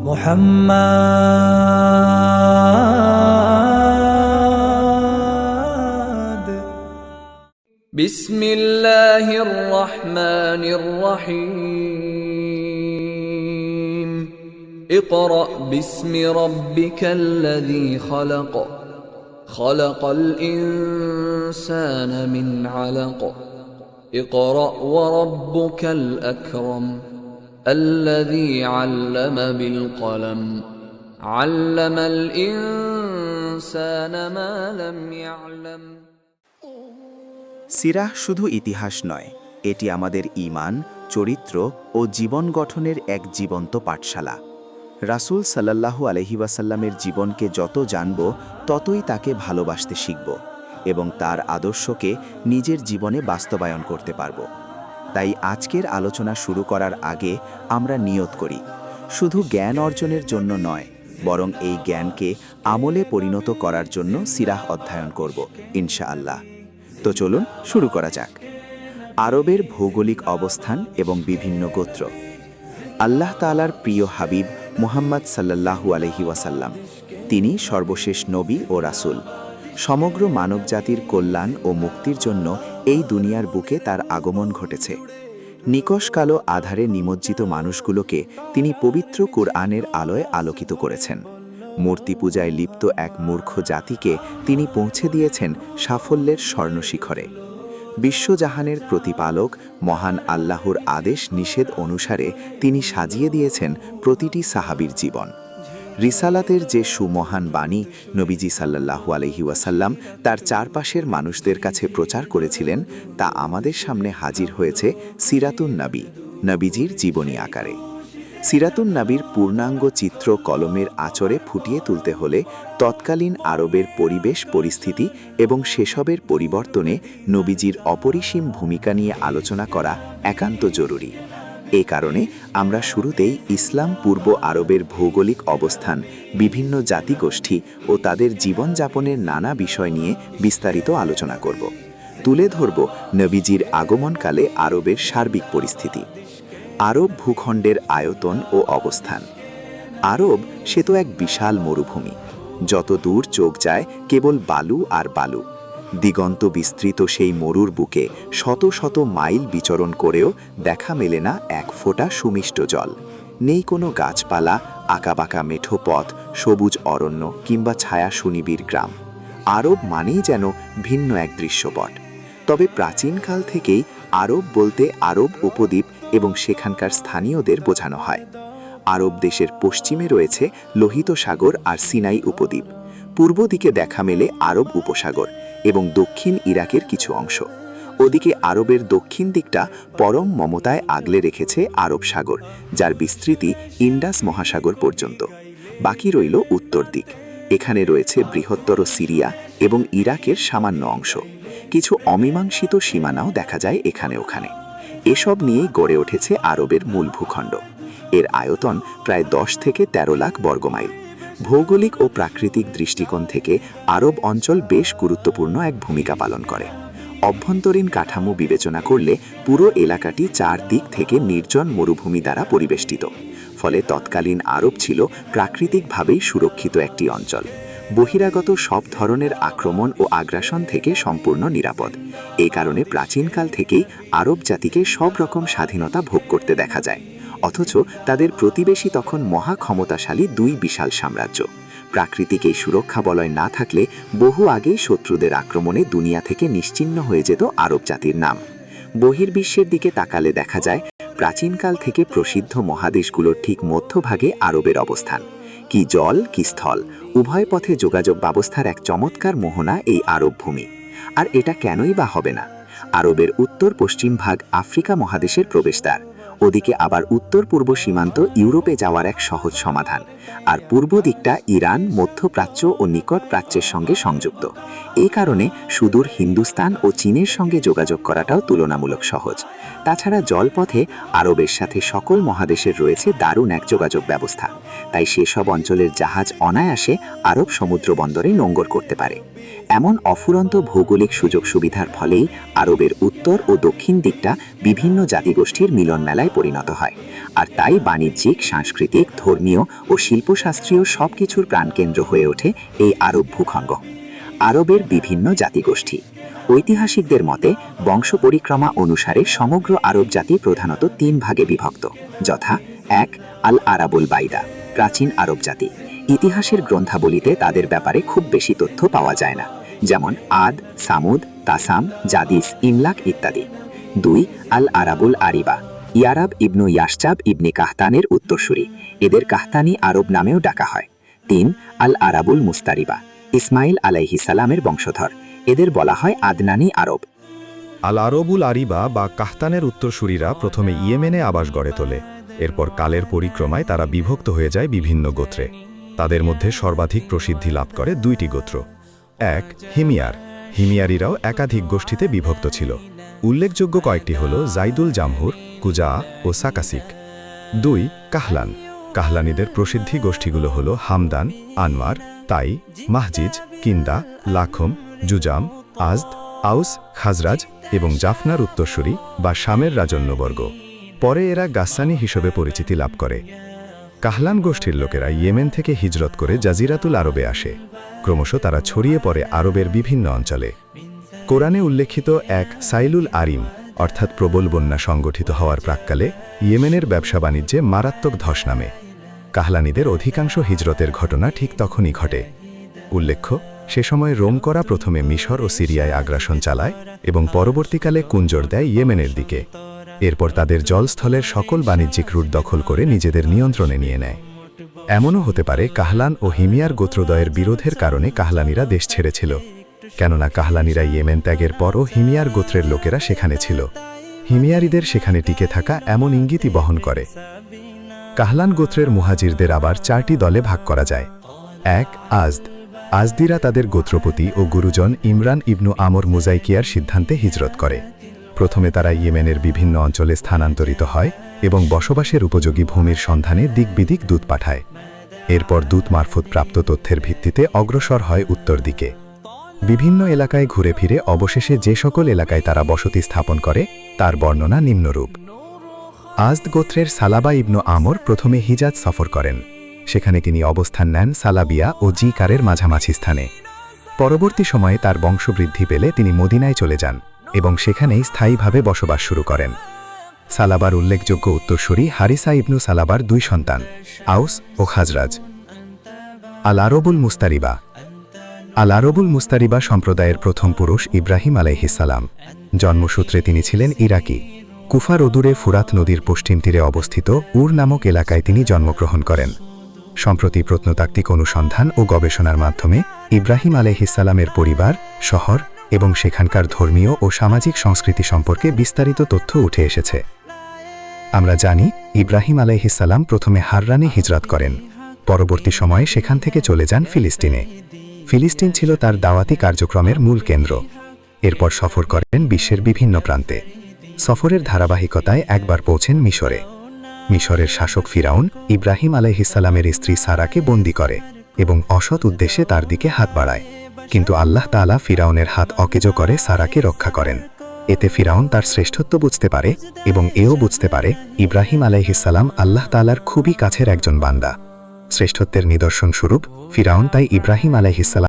محمد بسم الله الرحمن الرحيم اقرأ باسم ربك الذي خلق خلق الإنسان من علق اقرأ وربك الأكرم الذي علم بالقلم علم الإنسان ما لم يعلم সিরাহ শুধু ইতিহাস নয়, এটি আমাদের ঈমান, চরিত্র ও জীবন গঠনের এক জীবন্ত পাঠশালা। রাসূল সাল্লাল্লাহু আলাইহি ওয়াসাল্লামের জীবনকে যত জানব, ততই তাকে ভালোবাসতে শিখব এবং তার আদর্শকে নিজের জীবনে বাস্তবায়ন করতে পারব। তাই আজকের আলোচনা শুরু করার আগে আমরা নিয়ত করি, শুধু জ্ঞান অর্জনের জন্য নয়, বরং এই জ্ঞানকে আমলে পরিণত করার জন্য সিরাহ অধ্যয়ন করব ইনশাআল্লাহ। তো চলুন শুরু করা যাক। আরবের ভৌগোলিক অবস্থান এবং বিভিন্ন গোত্র। আল্লাহ তাআলার প্রিয় হাবিব মুহাম্মদ সাল্লাল্লাহু আলাইহি ওয়াসাল্লাম, তিনি সর্বশেষ নবী ও রাসূল। সমগ্র মানবজাতির কল্যাণ ও মুক্তির জন্য এই দুনিয়ার বুকে তার আগমন ঘটেছে। নিকষ কালো আধারে নিমজ্জিত মানুষগুলোকে তিনি পবিত্র কুরআনের আলোয় আলোকিত করেছেন। মূর্তি পূজায় লিপ্ত এক মূর্খ জাতিকে তিনি পৌঁছে দিয়েছেন সাফল্যের স্বর্ণশিখরে। বিশ্বজাহানের প্রতিপালক মহান আল্লাহর আদেশ নিষেধ অনুসারে তিনি সাজিয়ে দিয়েছেন প্রতিটি সাহাবীর জীবন। রিসালাতের যে সুমহান বাণী নবীজি সাল্লাল্লাহু আলাইহি ওয়াসাল্লাম তার চারপাশের মানুষদের কাছে প্রচার করেছিলেন, তা আমাদের সামনে হাজির হয়েছে সিরাতুন নবী, নবীজির জীবনী আকারে। সিরাতুন নবীর পূর্ণাঙ্গ চিত্র কলমের আঁচড়ে ফুটিয়ে তুলতে হলে তৎকালীন আরবের পরিবেশ পরিস্থিতি এবং সেসবের পরিবর্তনে নবীজির অপরিসীম ভূমিকা নিয়ে আলোচনা করা একান্ত জরুরি। এ কারণে আমরা শুরুতেই ইসলাম পূর্ব আরবের ভৌগোলিক অবস্থান, বিভিন্ন জাতিগোষ্ঠী ও তাদের জীবনযাপনের নানা বিষয় নিয়ে বিস্তারিত আলোচনা করব। তুলে ধরব নবীজির আগমনকালে আরবের সার্বিক পরিস্থিতি। আরব ভূখণ্ডের আয়তন ও অবস্থান। আরব সে তো এক বিশাল মরুভূমি, যত দূর চোখ যায় কেবল বালু আর বালু। দিগন্ত বিস্তৃত সেই মরুর বুকে শত শত মাইল বিচরণ করেও দেখা মেলে না এক ফোঁটা সুমিষ্ট জল। নেই কোনো গাছপালা, আঁকাবাঁকা মেঠো পথ, সবুজ অরণ্য কিংবা ছায়া সুনিবিড় গ্রাম। আরব মানেই যেন ভিন্ন এক দৃশ্যপট। তবে প্রাচীনকাল থেকেই আরব বলতে আরব উপদ্বীপ এবং সেখানকার স্থানীয়দের বোঝানো হয়। আরব দেশের পশ্চিমে রয়েছে লোহিত সাগর আর সিনাই উপদ্বীপ। পূর্ব দিকে দেখা মেলে আরব উপসাগর এবং দক্ষিণ ইরাকের কিছু অংশ। ওদিকে আরবের দক্ষিণ দিকটা পরম মমতায় আগলে রেখেছে আরব সাগর, যার বিস্তৃতি ইন্ডাস মহাসাগর পর্যন্ত। বাকি রইল উত্তর দিক। এখানে রয়েছে বৃহত্তর সিরিয়া এবং ইরাকের সামান্য অংশ। কিছু অমীমাংসিত সীমানাও দেখা যায় এখানে ওখানে। এসব নিয়েই গড়ে উঠেছে আরবের মূল ভূখণ্ড। এর আয়তন প্রায় 10 থেকে 13 লাখ বর্গমাইল। ভৌগোলিক ও প্রাকৃতিক দৃষ্টিকোণ থেকে আরব অঞ্চল বেশ গুরুত্বপূর্ণ এক ভূমিকা পালন করে। অভ্যন্তরীণ কাঠামো বিবেচনা করলে পুরো এলাকাটি 4 দিক থেকে নির্জন মরুভূমি দ্বারা পরিবেষ্টিত। ফলে তৎকালীন আরব ছিল প্রাকৃতিকভাবেই সুরক্ষিত একটি অঞ্চল। বহিরাগত সব ধরনের আক্রমণ ও আগ্রাসন থেকে সম্পূর্ণ নিরাপদ। এই কারণে প্রাচীনকাল থেকেই আরব জাতিকে সব রকম স্বাধীনতা ভোগ করতে দেখা যায়। অথচ তাদের প্রতিবেশী তখন মহা ক্ষমতাশালী 2 বিশাল সাম্রাজ্য। প্রাকৃতিক এই সুরক্ষা বলয় না থাকলে বহু আগেই শত্রুদের আক্রমণে দুনিয়া থেকে নিশ্চিহ্ন হয়ে যেত আরব জাতির নাম। বহির্বিশ্বের দিকে তাকালে দেখা যায় প্রাচীনকাল থেকে প্রসিদ্ধ মহাদেশগুলোর ঠিক মধ্যভাগে আরবের অবস্থান। কি জল কি স্থল, উভয় পথে যোগাযোগ ব্যবস্থার এক চমৎকার মোহনা এই আরব ভূমি। আর এটা কেনই বা হবে না? আরবের উত্তর পশ্চিম ভাগ আফ্রিকা মহাদেশের প্রবেশদ্বার। ওদিকে আবার উত্তর পূর্ব সীমান্ত ইউরোপে যাওয়ার এক সহজ সমাধান। আর পূর্ব দিকটা ইরান, মধ্যপ্রাচ্য ও নিকট প্রাচ্যের সঙ্গে সংযুক্ত। এই কারণে সুদূর হিন্দুস্তান ও চীনের সঙ্গে যোগাযোগ করাটাও তুলনামূলক সহজ। তাছাড়া জলপথে আরবের সাথে সকল মহাদেশের রয়েছে দারুণ এক যোগাযোগ ব্যবস্থা। তাই সেসব অঞ্চলের জাহাজ অনায়াসে আরব সমুদ্র বন্দরে নোঙ্গর করতে পারে। এমন অফুরন্ত ভৌগোলিক সুযোগ সুবিধার ফলেই আরবের উত্তর ও দক্ষিণ দিকটা বিভিন্ন জাতিগোষ্ঠীর মিলন মেলায় জায়গায় পরিণত হয়, আর তাই বাণিজ্যিক, সাংস্কৃতিক, ধর্মীয় ও শিল্পশাস্ত্রীয় সবকিছুর প্রাণকেন্দ্র হয়ে ওঠে এই আরব ভূখণ্ড। আরবের বিভিন্ন জাতিগোষ্ঠী। ঐতিহাসিকদের মতে বংশ পরিক্রমা অনুসারে সমগ্র আরব জাতি প্রধানত 3 ভাগে বিভক্ত, যথা 1. আল আরাবুল বাইদা, প্রাচীন আরব জাতি। ইতিহাসের গ্রন্থাবলীতে তাদের ব্যাপারে খুব বেশি তথ্য পাওয়া যায় না, যেমন আদ, সামুদ, তাসাম, জাদিস, ইমলাক ইত্যাদি। 2. আল আরাবুল আরিবা, ইয়ারাব ইবনু ইয়াশচাব ইবনে কাহতানের উত্তরসূরি, এদের কাহতানি আরব নামেও ডাকা হয়। 3. আল আরাবুল মুস্তারিবা, ইসমাইল আলাইহিস সালামের বংশধর, এদের বলা হয় আদনানি আরব। আল আরবুল আরিবা বা কাহতানের উত্তরসূরিরা প্রথমে ইয়েমেনে আবাস গড়ে তোলে। এরপর কালের পরিক্রমায় তারা বিভক্ত হয়ে যায় বিভিন্ন গোত্রে। তাদের মধ্যে সর্বাধিক প্রসিদ্ধি লাভ করে 2টি গোত্র। 1. হিমিয়ার। হিমিয়ারিরাও একাধিক গোষ্ঠীতে বিভক্ত ছিল। উল্লেখযোগ্য কয়েকটি হল জাইদুল জামহুর, কুজা ও সাকাসিক। 2. কাহলান। কাহলানিদের প্রসিদ্ধি গোষ্ঠীগুলো হল হামদান, আনওয়ার, তাই, মাহজিজ, কিন্দা, লাখম, জুজাম, আজদ, আউস, খাজরাজ এবং জাফনার উত্তরসূরি বা শামের রাজন্যবর্গ। পরে এরা গাসসানি হিসেবে পরিচিতি লাভ করে। কাহলান গোষ্ঠীর লোকেরা ইয়েমেন থেকে হিজরত করে জাজিরাতুল আরবে আসে। ক্রমশ তারা ছড়িয়ে পড়ে আরবের বিভিন্ন অঞ্চলে। কোরআনে উল্লেখিত এক সাইলুল আরিম অর্থাৎ প্রবল বন্যা সংগঠিত হওয়ার প্রাক্কালে ইয়েমেনের ব্যবসা বাণিজ্যে মারাত্মক ধস নামে। কাহলানিদের অধিকাংশ হিজরতের ঘটনা ঠিক তখনই ঘটে। উল্লেখ্য, সে সময় রোম করা প্রথমে মিশর ও সিরিয়ায় আগ্রাসন চালায় এবং পরবর্তীকালে কুঞ্জর দেয় ইয়েমেনের দিকে। এরপর তাদের জলস্থলের সকল বাণিজ্যিক রুট দখল করে নিজেদের নিয়ন্ত্রণে নিয়ে নেয়। এমনও হতে পারে কাহলান ও হিমিয়ার গোত্রদ্বয়ের বিরোধের কারণে কাহলানিরা দেশ ছেড়েছিল, কেননা কাহলানিরা ইয়েমেন ত্যাগের পরও হিমিয়ার গোত্রের লোকেরা সেখানে ছিল। হিমিয়ারিদের সেখানে টিকে থাকা এমন ইঙ্গিতই বহন করে। কাহলান গোত্রের মুহাজিরদের আবার 4টি দলে ভাগ করা যায়। 1. আজদ। আজদিরা তাদের গোত্রপতি ও গুরুজন ইমরান ইবনু আমর মুজাইকিয়ার সিদ্ধান্তে হিজরত করে। প্রথমে তারা ইয়েমেনের বিভিন্ন অঞ্চলে স্থানান্তরিত হয় এবং বসবাসের উপযোগী ভূমির সন্ধানে দিকবিদিক দূত পাঠায়। এরপর দূত মারফত প্রাপ্ত তথ্যের ভিত্তিতে অগ্রসর হয় উত্তর দিকে। বিভিন্ন এলাকায় ঘুরে ফিরে অবশেষে যে সকল এলাকায় তারা বসতি স্থাপন করে তার বর্ণনা নিম্নরূপ। আজদ গোত্রের সালাবা ইবনু আমর প্রথমে হিজাজ সফর করেন। সেখানে তিনি অবস্থান নেন সালাবিয়া ও জিকারের মাঝামাঝি স্থানে। পরবর্তী সময়ে তার বংশবৃদ্ধি পেলে তিনি মদিনায় চলে যান এবং সেখানেই স্থায়ীভাবে বসবাস শুরু করেন। সালাবার উল্লেখযোগ্য উত্তরসূরি হারিসা ইবনু সালাবার 2 সন্তান, আউস ও খাজরাজ। আল আরবুল মুস্তারিবা। আল আরবুল মুস্তারিবা সম্প্রদায়ের প্রথম পুরুষ ইব্রাহিম আলাইহিস সালাম। জন্মসূত্রে তিনি ছিলেন ইরাকি। কুফার অদূরে ফুরাত নদীর পশ্চিম তীরে অবস্থিত উর নামক এলাকায় তিনি জন্মগ্রহণ করেন। সম্প্রতি প্রত্নতাত্ত্বিক অনুসন্ধান ও গবেষণার মাধ্যমে ইব্রাহিম আলাইহিস সালামের পরিবার, শহর এবং সেখানকার ধর্মীয় ও সামাজিক সংস্কৃতি সম্পর্কে বিস্তারিত তথ্য উঠে এসেছে। আমরা জানি ইব্রাহিম আলাইহিস সালাম প্রথমে হাররানে হিজরত করেন, পরবর্তী সময়ে সেখান থেকে চলে যান ফিলিস্তিনে। ফিলিস্তিন ছিল তার দাওয়াতি কার্যক্রমের মূল কেন্দ্র। এরপর সফর করেন বিশ্বের বিভিন্ন প্রান্তে। সফরের ধারাবাহিকতায় একবার পৌঁছেন মিশরে। মিশরের শাসক ফিরাউন ইব্রাহিম আলাইহিস সালামের স্ত্রী সারাকে বন্দী করে এবং অসৎ উদ্দেশ্যে তার দিকে হাত বাড়ায়, কিন্তু আল্লাহ তাআলা ফিরাউনের হাত অকেজো করে সারাকে রক্ষা করেন। এতে ফিরাউন তার শ্রেষ্ঠত্ব বুঝতে পারে এবং এও বুঝতে পারে ইব্রাহিম আলাইহিস সালাম আল্লাহ তাআলার খুবই কাছের একজন বান্দা। শ্রেষ্ঠত্বের নিদর্শন স্বরূপ ফিরাউন তাই ইব্রাহিম আলাইহিস সালাম